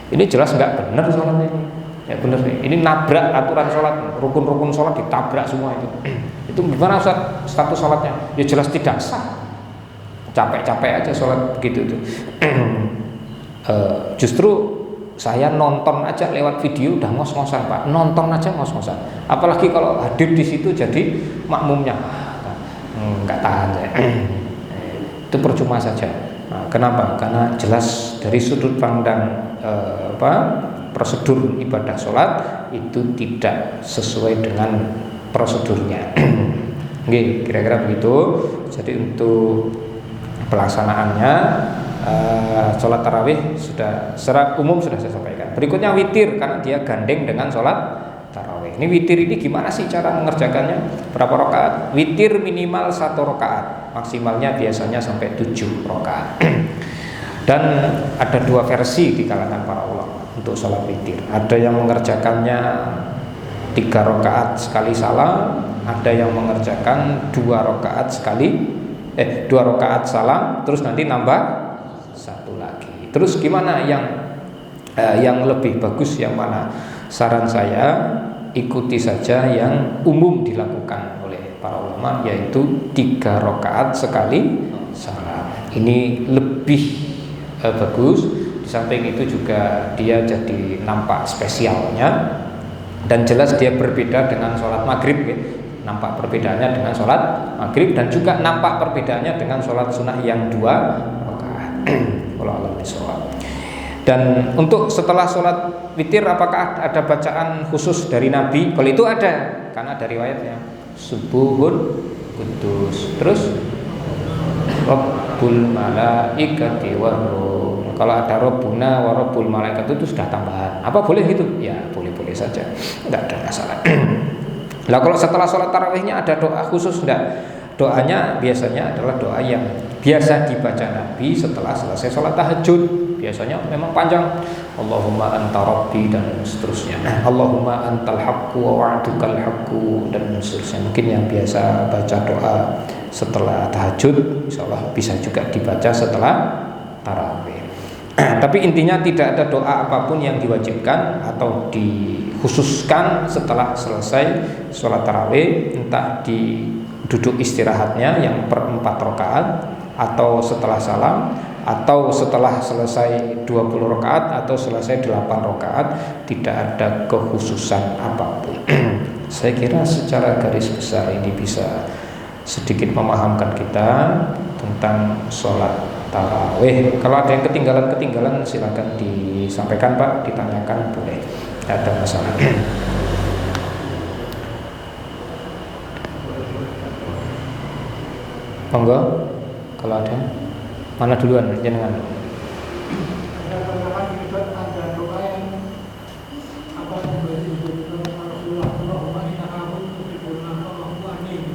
Ini jelas nggak benar sholatnya ini. Ya benar nih. Ini nabrak aturan sholat, rukun-rukun sholat ditabrak semua itu. Itu gimana Ustaz status sholatnya? Ya jelas tidak sah. Capek-capek aja sholat begitu tuh. Justru saya nonton aja lewat video udah ngos-ngosan Pak, nonton aja ngos-ngosan. Apalagi kalau hadir di situ jadi makmumnya, nggak tahan saya. itu percuma saja. Nah, kenapa? Karena jelas dari sudut pandang prosedur ibadah sholat itu tidak sesuai dengan prosedurnya. Oke, kira-kira begitu. Jadi untuk pelaksanaannya sholat tarawih sudah secara umum sudah saya sampaikan. Berikutnya witir, karena dia gandeng dengan sholat tarawih. Ini witir ini gimana sih cara mengerjakannya? Berapa rakaat? Witir minimal 1 rakaat, maksimalnya biasanya sampai 7 rakaat. Dan ada 2 versi di kalangan para ulama untuk sholat witir. Ada yang mengerjakannya 3 rakaat sekali salam, ada yang mengerjakan 2 rakaat sekali 2 rakaat salam, terus nanti nambah 1 lagi. Terus gimana yang lebih bagus, yang mana? Saran saya ikuti saja yang umum dilakukan oleh para ulama, yaitu 3 rakaat sekali salam. Ini lebih bagus. Di samping itu juga dia jadi nampak spesialnya, dan jelas dia berbeda dengan sholat maghrib ya. Nampak perbedaannya dengan sholat maghrib, dan juga nampak perbedaannya dengan sholat sunnah yang 2 rakaat. Dan untuk setelah sholat witir, apakah ada bacaan khusus dari Nabi? Kalau itu ada, karena dari riwayatnya subuhun kudus, terus Rabbul malaikati waruh. Kalau ada Rabbuna wa Rabbul malaikat itu sudah tambahan. Apa boleh gitu? Ya boleh-boleh saja, tidak ada masalah. Nah, kalau setelah sholat tarawihnya ada doa khusus enggak? Doanya biasanya adalah doa yang biasa dibaca Nabi setelah selesai sholat tahajud. Biasanya memang panjang, Allahumma anta rabbi, dan seterusnya. Allahumma antal haqqu wa wa'dukal haqqu, dan seterusnya. Mungkin yang biasa baca doa setelah tahajud, insyaallah bisa juga dibaca setelah tarawih. Tapi intinya tidak ada doa apapun yang diwajibkan atau dikhususkan setelah selesai sholat tarawih, entah di duduk istirahatnya yang per 4 rakaat, atau setelah salam, atau setelah selesai 20 rakaat, atau selesai 8 rakaat. Tidak ada kekhususan apapun. Saya kira secara garis besar ini bisa sedikit memahamkan kita tentang sholat tarawih. Kalau ada yang ketinggalan silakan disampaikan Pak, ditanyakan boleh, tidak ada masalah. Monggo, kalau ada. Mana duluan, jenengan?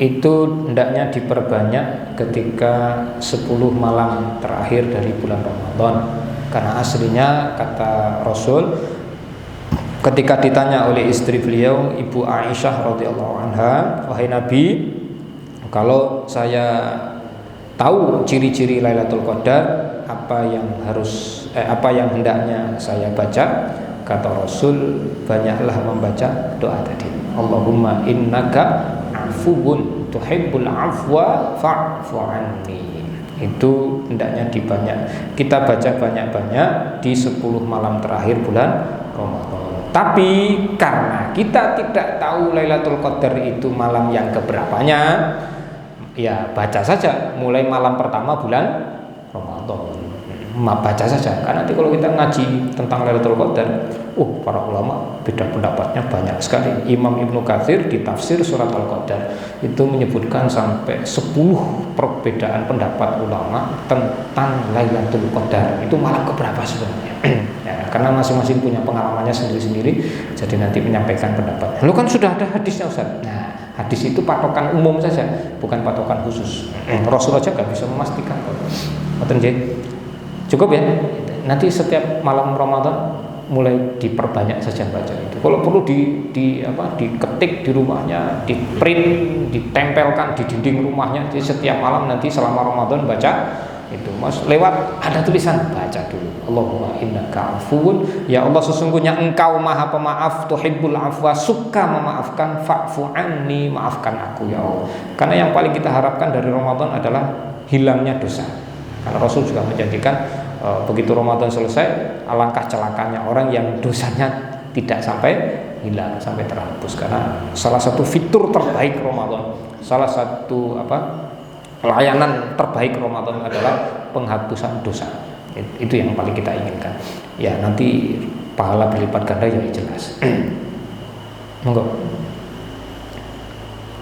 Itu hendaknya diperbanyak ketika 10 malam terakhir dari bulan Ramadan. Karena aslinya kata Rasul, ketika ditanya oleh istri beliau, Ibu Aisyah radhiyallahu anha, wahai Nabi, kalau saya tahu ciri-ciri Lailatul Qadar, apa yang hendaknya saya baca? Kata Rasul, banyaklah membaca doa tadi. Allahumma innaka afuwun tuhibbul afwa fa'fu anni. Itu hendaknya kita baca banyak-banyak di 10 malam terakhir bulan Ramadan. Tapi karena kita tidak tahu Lailatul Qadar itu malam yang keberapanya, ya baca saja mulai malam pertama bulan Ramadan. Baca saja, karena nanti kalau kita ngaji tentang Lailatul Qadar, para ulama beda pendapatnya banyak sekali. Imam Ibnu Katsir di tafsir surat Al-Qadar itu menyebutkan sampai 10 perbedaan pendapat ulama tentang Lailatul Qadar. Itu malam keberapa sebenarnya? Ya, karena masing-masing punya pengalamannya sendiri-sendiri, jadi nanti menyampaikan pendapat. Lalu kan sudah ada hadisnya Ustaz. Nah, hadis itu patokan umum saja, bukan patokan khusus. Rasul aja gak bisa memastikan. Cukup ya. Nanti setiap malam Ramadan mulai diperbanyak saja baca itu. Kalau perlu diketik di rumahnya, di print, ditempelkan di dinding rumahnya. Jadi setiap malam nanti selama Ramadan baca itu. Mas lewat ada tulisan, baca dulu. Allahumma innaka afuwun, ya Allah sesungguhnya Engkau Maha Pemaaf, tuhibbul afwa, suka memaafkan, fa'fu anni, maafkan aku ya Allah. Karena yang paling kita harapkan dari Ramadan adalah hilangnya dosa. Karena Rasul juga menjanjikan begitu Ramadan selesai, alangkah celakanya orang yang dosanya tidak sampai hilang, sampai terhapus. Karena salah satu fitur terbaik Ramadan, salah satu layanan terbaik Ramadan adalah penghapusan dosa. Itu yang paling kita inginkan. Ya nanti pahala berlipat ganda ya jelas. Monggo.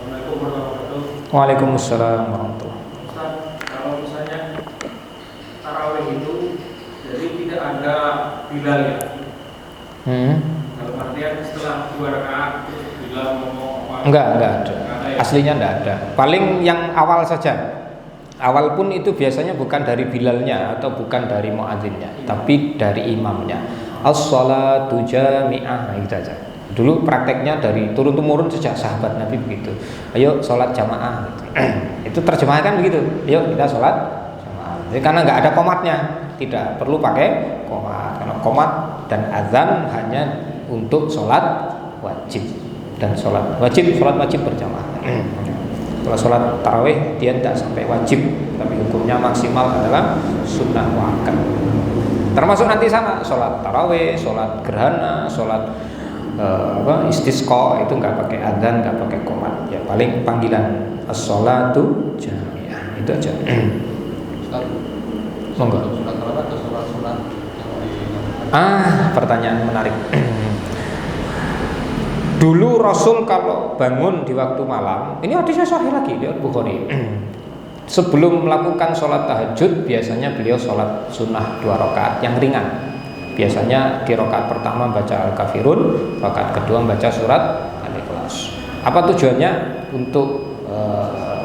Assalamualaikum warahmatullahi wabarakatuh. Waalaikumsalam warahmatullahi. Ustaz, kalau misalnya tarawih itu jadi tidak ada bilal ya? Kalau artian setelah 2 rakaat terus bilal ngomong apa? Enggak ada. Ya? Aslinya enggak ada. Paling yang awal saja. Awal pun itu biasanya bukan dari bilalnya atau bukan dari muadzinnya, tapi dari imamnya. As-shalatu jami'ah, itu aja. Dulu prakteknya dari turun-temurun sejak sahabat Nabi begitu. Ayo sholat jamaah gitu. Itu terjemahnya kan begitu. Ayo kita sholat jamaah. Jadi karena nggak ada komatnya, tidak perlu pakai komat. Karena komat dan azan hanya untuk sholat wajib dan sholat wajib berjamaah. Kalau sholat tarawih dia tidak sampai wajib, tapi hukumnya maksimal adalah sunnah muakkad. Termasuk nanti sama sholat tarawih, sholat gerhana, sholat istisqa itu nggak pakai adzan, nggak pakai qomat. Ya paling panggilan as-sholatu jami'ah itu aja. Monggo. Pertanyaan menarik. Dulu Rasul kalau bangun di waktu malam, ini hadisnya sahih lagi di Bukhari. Sebelum melakukan sholat tahajud, biasanya beliau sholat sunnah 2 rakaat yang ringan. Biasanya di rakaat pertama baca Al-Kafirun, rakaat kedua baca surat Al-Ikhlas. Apa tujuannya? Untuk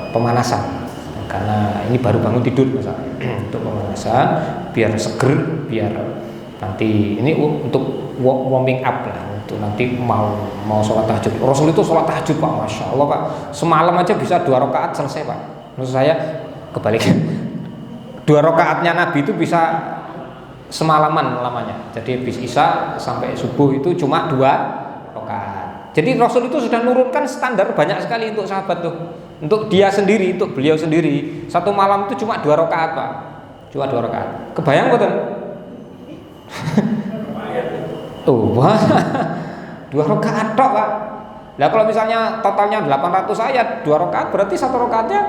pemanasan. Karena ini baru bangun tidur misalnya. Untuk pemanasan, biar seger, biar nanti ini untuk warming up lah. Untuk nanti mau sholat tahajud. Rasul itu sholat tahajud Pak, masya Allah Pak. Semalam aja bisa 2 rakaat selesai Pak. Maksud saya kebalikan. 2 rakaatnya Nabi itu bisa semalaman lamanya. Jadi habis isya sampai subuh itu cuma 2 rakaat. Jadi Rasul itu sudah nurunkan standar banyak sekali untuk sahabat tuh. Untuk dia sendiri, untuk beliau sendiri, satu malam itu cuma 2 rakaat Pak. Cuma 2 rakaat. Kebayang betul? Wah, 2 rakaat tok Pak. Nah kalau misalnya totalnya 800 ayat, 2 rakaat berarti 1 rakaatnya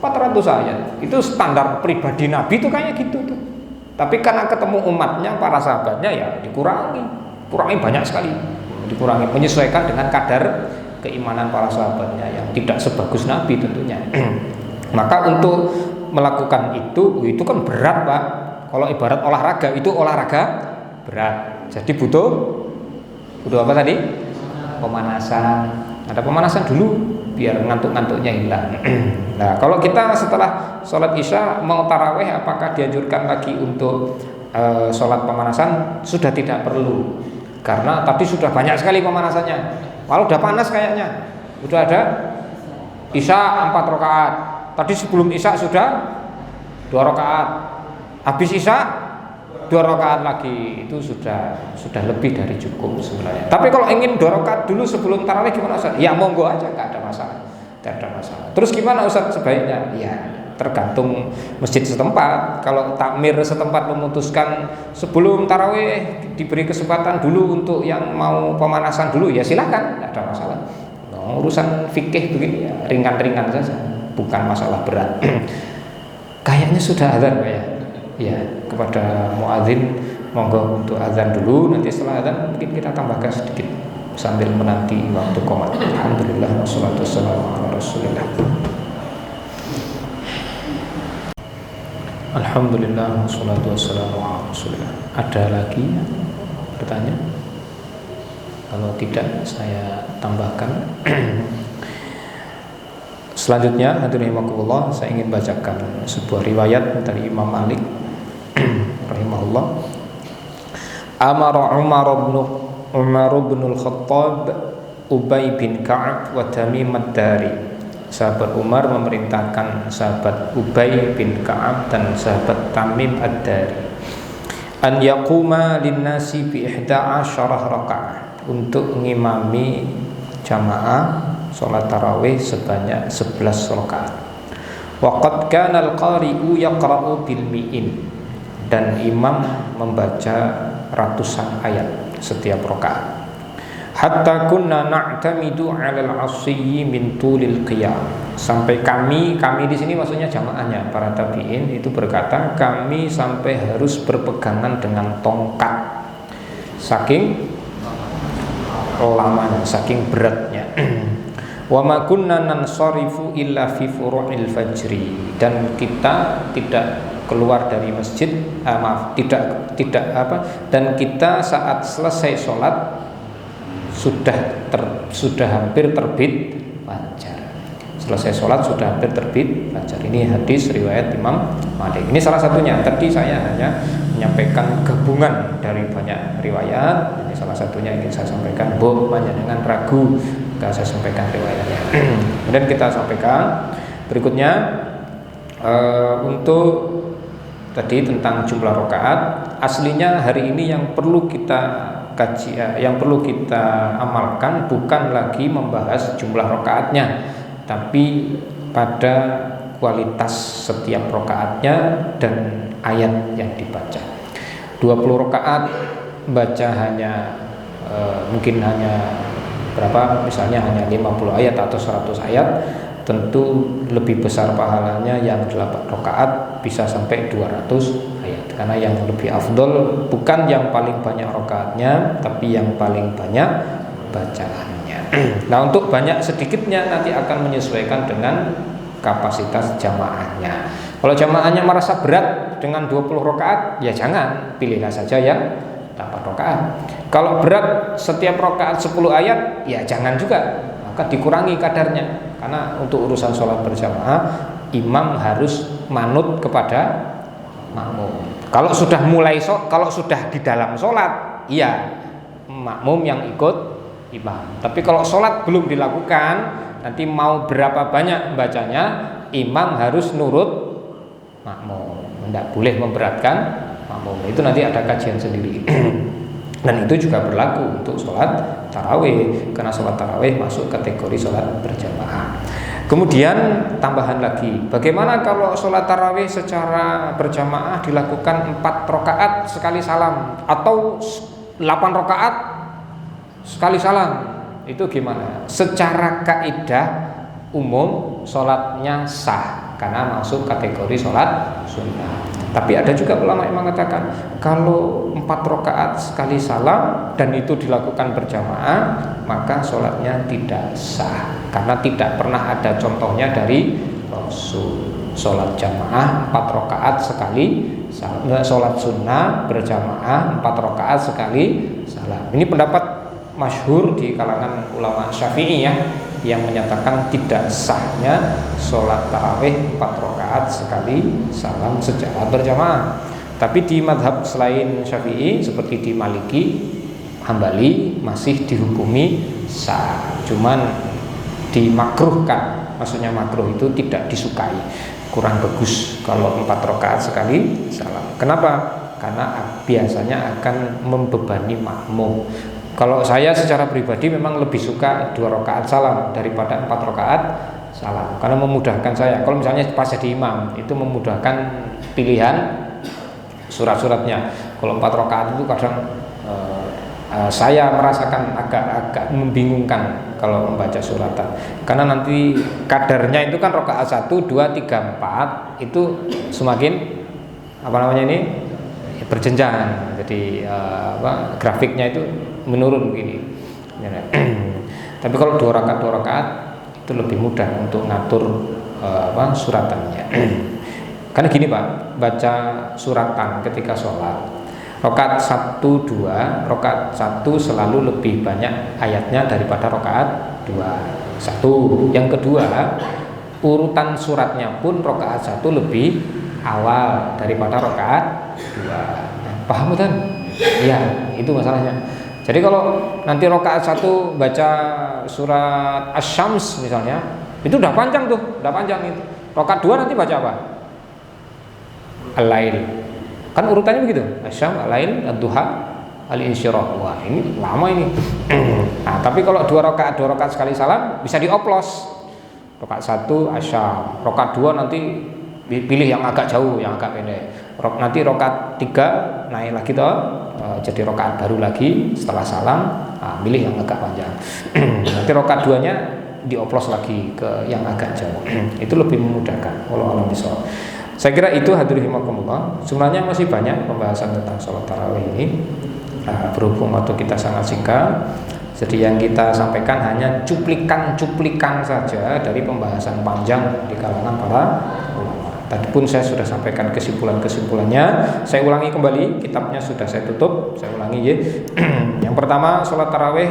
400 ayat. Itu standar pribadi Nabi itu kayak gitu tuh. Tapi karena ketemu umatnya, para sahabatnya ya kurangi banyak sekali. Dikurangi, menyesuaikan dengan kadar keimanan para sahabatnya yang tidak sebagus Nabi tentunya. Maka untuk melakukan itu kan berat Pak. Kalau ibarat olahraga, itu olahraga berat. Jadi butuh apa tadi? Pemanasan. Ada pemanasan dulu biar ngantuk-ngantuknya hilang. Nah, kalau kita setelah sholat isya mau taraweh, apakah dianjurkan lagi untuk sholat pemanasan? Sudah tidak perlu, karena tadi sudah banyak sekali pemanasannya. Walau udah panas kayaknya, udah ada isya 4 rakaat. Tadi sebelum isya sudah 2 rakaat. Habis isya 2 rakaat lagi, itu sudah lebih dari cukup sebenarnya. Tapi kalau ingin 2 rakaat dulu sebelum tarawih gimana Ustaz? Ya monggo aja, nggak ada masalah. Terus gimana Ustaz sebaiknya? Ya tergantung masjid setempat. Kalau takmir setempat memutuskan sebelum tarawih diberi kesempatan dulu untuk yang mau pemanasan dulu, ya silakan, nggak ada masalah. Urusan fikih begini ya ringan-ringan saja, bukan masalah berat. Kayaknya sudah azan Pak ya. Ya, kepada muadzin monggo untuk azan dulu, nanti setelah azan mungkin kita tambahkan sedikit sambil menanti waktu qomat. Alhamdulillah wassalatu wassalamu ala Rasulillah. Alhamdulillah wassalatu wassalamu ala Rasulillah. Ada lagi bertanya? Kalau tidak saya tambahkan. Selanjutnya, hadirin rahimakumullah, saya ingin bacakan sebuah riwayat dari Imam Malik rahimahullah. Amara Umar bin Al-Khattab Ubay bin Ka'ab wa Tamim ad-Dari. Sahabat Umar memerintahkan sahabat Ubay bin Ka'ab dan sahabat Tamim ad-Dari an yaquma lin-nasi bi 11 rakaat, untuk mengimami jamaah salat tarawih sebanyak 11 rakaat. Wa qad kana al-qari'u yaqra'u bil mi'in, dan imam membaca ratusan ayat setiap rakaat. hatta kunna na'tamidu 'alal 'asyi min tulil qiyam. Sampai kami di sini maksudnya jamaahnya para tabi'in itu berkata, kami sampai harus berpegangan dengan tongkat saking lamanya, saking beratnya. Wa ma kunna nansarifu illa fi furu'il fajri, dan kita tidak keluar dari masjid, dan kita saat selesai sholat sudah hampir terbit fajar. Selesai sholat sudah hampir terbit fajar. Ini hadis riwayat Imam Malik. Ini salah satunya. Tadi saya hanya menyampaikan gabungan dari banyak riwayat. Ini salah satunya ingin saya sampaikan. Banyak dengan ragu, maka saya sampaikan riwayatnya. Kemudian kita sampaikan berikutnya untuk tadi tentang jumlah rakaat. Aslinya hari ini yang perlu kita kaji, yang perlu kita amalkan bukan lagi membahas jumlah rakaatnya, tapi pada kualitas setiap rakaatnya dan ayat yang dibaca. 20 rakaat baca hanya mungkin hanya berapa, misalnya hanya 50 ayat atau 100 ayat, tentu lebih besar pahalanya yang 8 rakaat bisa sampai 200 ayat. Karena yang lebih afdol bukan yang paling banyak rakaatnya, tapi yang paling banyak bacaannya. Nah, untuk banyak sedikitnya nanti akan menyesuaikan dengan kapasitas jamaahnya. Kalau jamaahnya merasa berat dengan 20 rakaat, ya jangan, pilihlah saja yang 8 rakaat. Kalau berat setiap rakaat 10 ayat, ya jangan juga, maka dikurangi kadarnya. Karena untuk urusan sholat berjamaah, imam harus manut kepada makmum. Kalau sudah kalau sudah di dalam sholat, iya makmum yang ikut imam. Tapi kalau sholat belum dilakukan, nanti mau berapa banyak bacanya, imam harus nurut makmum. Tidak boleh memberatkan makmum. Itu nanti ada kajian sendiri. Dan itu juga berlaku untuk sholat tarawih, karena sholat tarawih masuk kategori sholat berjamaah. Kemudian tambahan lagi, bagaimana kalau sholat tarawih secara berjamaah dilakukan 4 rakaat sekali salam atau 8 rakaat sekali salam? Itu gimana? Secara kaidah umum sholatnya sah karena masuk kategori sholat sunnah. Tapi ada juga ulama yang mengatakan kalau 4 rakaat sekali salam dan itu dilakukan berjamaah, maka sholatnya tidak sah karena tidak pernah ada contohnya dari Rasul. Sholat jamaah 4 rakaat sekali salam, sholat sunnah berjamaah 4 rakaat sekali salam. Ini pendapat masyhur di kalangan ulama Syafi'i yang menyatakan tidak sahnya sholat tarawih 4 rakaat sekali salam secara berjamaah. Tapi di madhab selain Syafi'i seperti di Maliki, Hambali masih dihukumi sah, cuman dimakruhkan. Maksudnya makruh itu tidak disukai, kurang bagus kalau 4 rakaat sekali salam. Kenapa? Karena biasanya akan membebani makmum. Kalau saya secara pribadi memang lebih suka 2 rakaat salam daripada 4 rakaat salam, karena memudahkan saya. Kalau misalnya pas jadi imam itu memudahkan pilihan surat-suratnya. Kalau 4 rakaat itu kadang saya merasakan agak membingungkan kalau membaca suratan, karena nanti kadarnya itu kan rakaat 1, 2, 3, 4 itu semakin berjenjang. Jadi grafiknya itu menurun begini. Tapi kalau 2 rakaat itu lebih mudah untuk ngatur suratannya. Karena gini Pak, baca suratan ketika sholat, rakaat 1, 2, rakaat 1 selalu lebih banyak ayatnya daripada rakaat 2. 1. Yang kedua, urutan suratnya pun rakaat 1 lebih awal daripada rakaat 2. Paham kan? Ya, itu masalahnya. Jadi kalau nanti rakaat 1 baca surat Asy-Syams misalnya, itu udah panjang tuh, udah panjang itu. Rakaat 2 nanti baca apa? Al-Lail. Kan urutannya begitu. Asy-Syams, Al-Lail, Ad-Duha, Al-Insyirah. Wah, ini lama ini. Nah, tapi kalau 2 rakaat sekali salam bisa dioplos. Rakaat 1 Asy-Syams, rakaat 2 nanti pilih yang agak jauh, yang agak pendek. Nanti rakaat 3 naik lagi toh, jadi rakaat baru lagi setelah salam, milih yang agak panjang. Nanti rakaat 2-nya dioplos lagi ke yang agak jauh. Itu lebih memudahkan. Wallahu a'lam bishawab. Saya kira itu hadirin rahimakumullah. Sebenarnya masih banyak pembahasan tentang sholat tarawih ini. Berhubung waktu kita sangat singkat, jadi yang kita sampaikan hanya cuplikan-cuplikan saja dari pembahasan panjang di kalangan para ulama. Tadi pun saya sudah sampaikan kesimpulan-kesimpulannya. Saya ulangi kembali, kitabnya sudah saya tutup. Saya ulangi ya. Yang pertama, sholat tarawih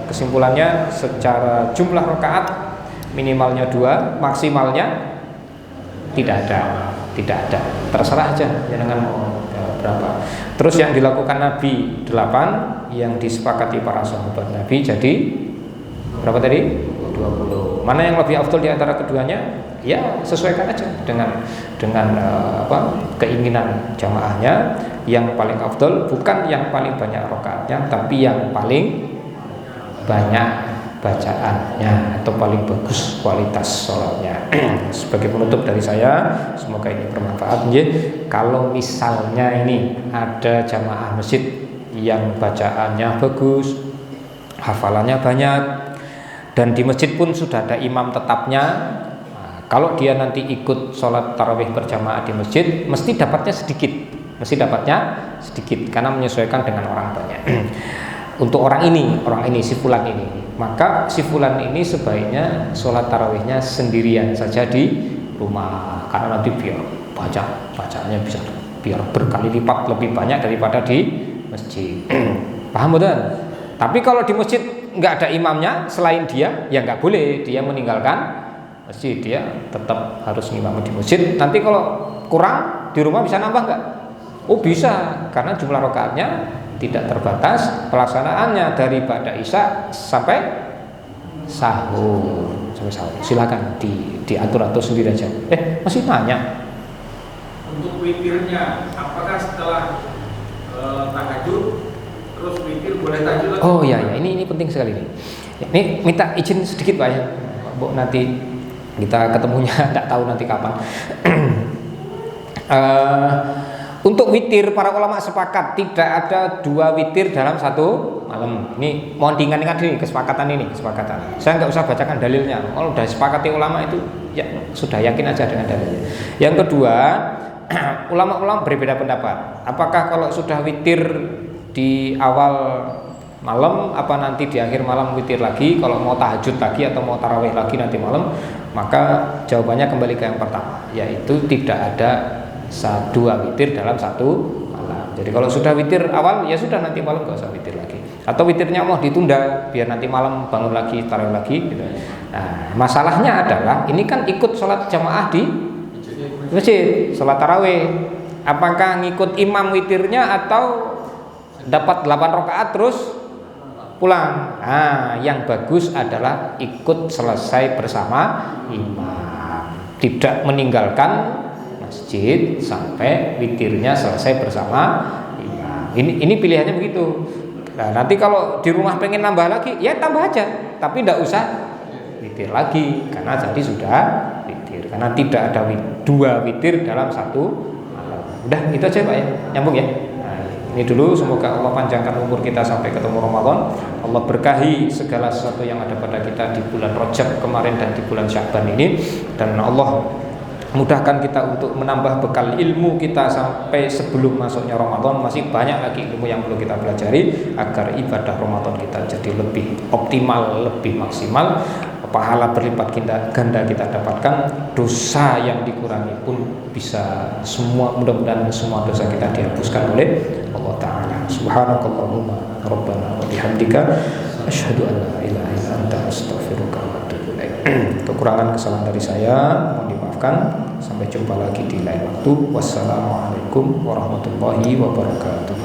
kesimpulannya secara jumlah rakaat minimalnya 2, maksimalnya tidak ada. Terserah aja jangan mau berapa. Terus yang dilakukan Nabi 8, yang disepakati para sahabat Nabi jadi berapa tadi? 20. Mana yang lebih afdal di antara keduanya? Ya sesuaikan aja dengan keinginan jamaahnya. Yang paling afdal bukan yang paling banyak rakaatnya, tapi yang paling banyak bacaannya atau paling bagus kualitas sholatnya. Sebagai penutup dari saya, semoga ini bermanfaat. Kalau misalnya ini ada jamaah masjid yang bacaannya bagus, hafalannya banyak, dan di masjid pun sudah ada imam tetapnya, kalau dia nanti ikut sholat tarawih berjamaah di masjid, mesti dapatnya sedikit karena menyesuaikan dengan orang banyak. Untuk orang ini si fulan ini, maka si fulan ini sebaiknya sholat tarawihnya sendirian saja di rumah, karena nanti biar bacaannya bisa biar berkali lipat lebih banyak daripada di masjid. Paham betul? Tapi kalau di masjid nggak ada imamnya selain dia, ya nggak boleh dia meninggalkan masjid, dia tetap harus ngimami di masjid. Nanti kalau kurang di rumah bisa nambah nggak? Oh bisa, karena jumlah rakaatnya tidak terbatas, pelaksanaannya dari ba'da isya sampai sahur. Silakan diatur-atur sendiri aja. Masih nanya. Untuk witirnya, apakah setelah tahajud terus witir boleh tahajud lagi? Oh iya, ini penting sekali nih. Ini minta izin sedikit Pak ya. Bu, nanti kita ketemunya tidak tahu nanti kapan. Untuk witir, para ulama sepakat tidak ada 2 witir dalam satu malam. Ini mohon diingat-ingat ini kesepakatan. Saya nggak usah bacakan dalilnya. Kalau sudah sepakati ulama itu ya sudah yakin aja dengan dalilnya. Yang kedua, ulama-ulama berbeda pendapat. Apakah kalau sudah witir di awal malam, apa nanti di akhir malam witir lagi? Kalau mau tahajud lagi atau mau tarawih lagi nanti malam? Maka jawabannya kembali ke yang pertama, yaitu tidak ada 2 witir dalam satu malam. Jadi kalau sudah witir awal, ya sudah nanti malam gak usah witir lagi. Atau witirnya mau ditunda biar nanti malam bangun lagi, tarawih lagi gitu. Nah, masalahnya adalah ini kan ikut sholat jamaah di masjid, sholat tarawih. Apakah ngikut imam witirnya atau dapat 8 rakaat terus pulang? Nah, yang bagus adalah ikut selesai bersama imam, tidak meninggalkan masjid sampai witirnya selesai bersama imam. Ini pilihannya begitu. Nah, nanti kalau di rumah pengen nambah lagi, ya tambah aja, tapi tidak usah witir lagi karena jadi sudah witir. Karena tidak ada 2 witir dalam satu malam. Udah itu aja Pak ya, nyambung ya. Nah, ini dulu, semoga Allah panjangkan umur kita sampai ketemu Ramadan. Allah berkahi segala sesuatu yang ada pada kita di bulan Rajab kemarin dan di bulan Sya'ban ini, dan Allah mudahkan kita untuk menambah bekal ilmu kita sampai sebelum masuknya Ramadan. Masih banyak lagi ilmu yang perlu kita pelajari agar ibadah Ramadan kita jadi lebih optimal, lebih maksimal. Pahala berlipat ganda kita dapatkan, dosa yang dikurangi pun bisa semua, mudah-mudahan semua dosa kita dihapuskan oleh Allah Ta'ala. Subhanakallahumma rabbana wa bihamdika asyhadu an la ilaha illa anta astaghfiruka wa atubu ilaik. Kekurangan kesalahan dari saya mohon dimaafkan. Sampai jumpa lagi di lain waktu. Wassalamualaikum warahmatullahi wabarakatuh.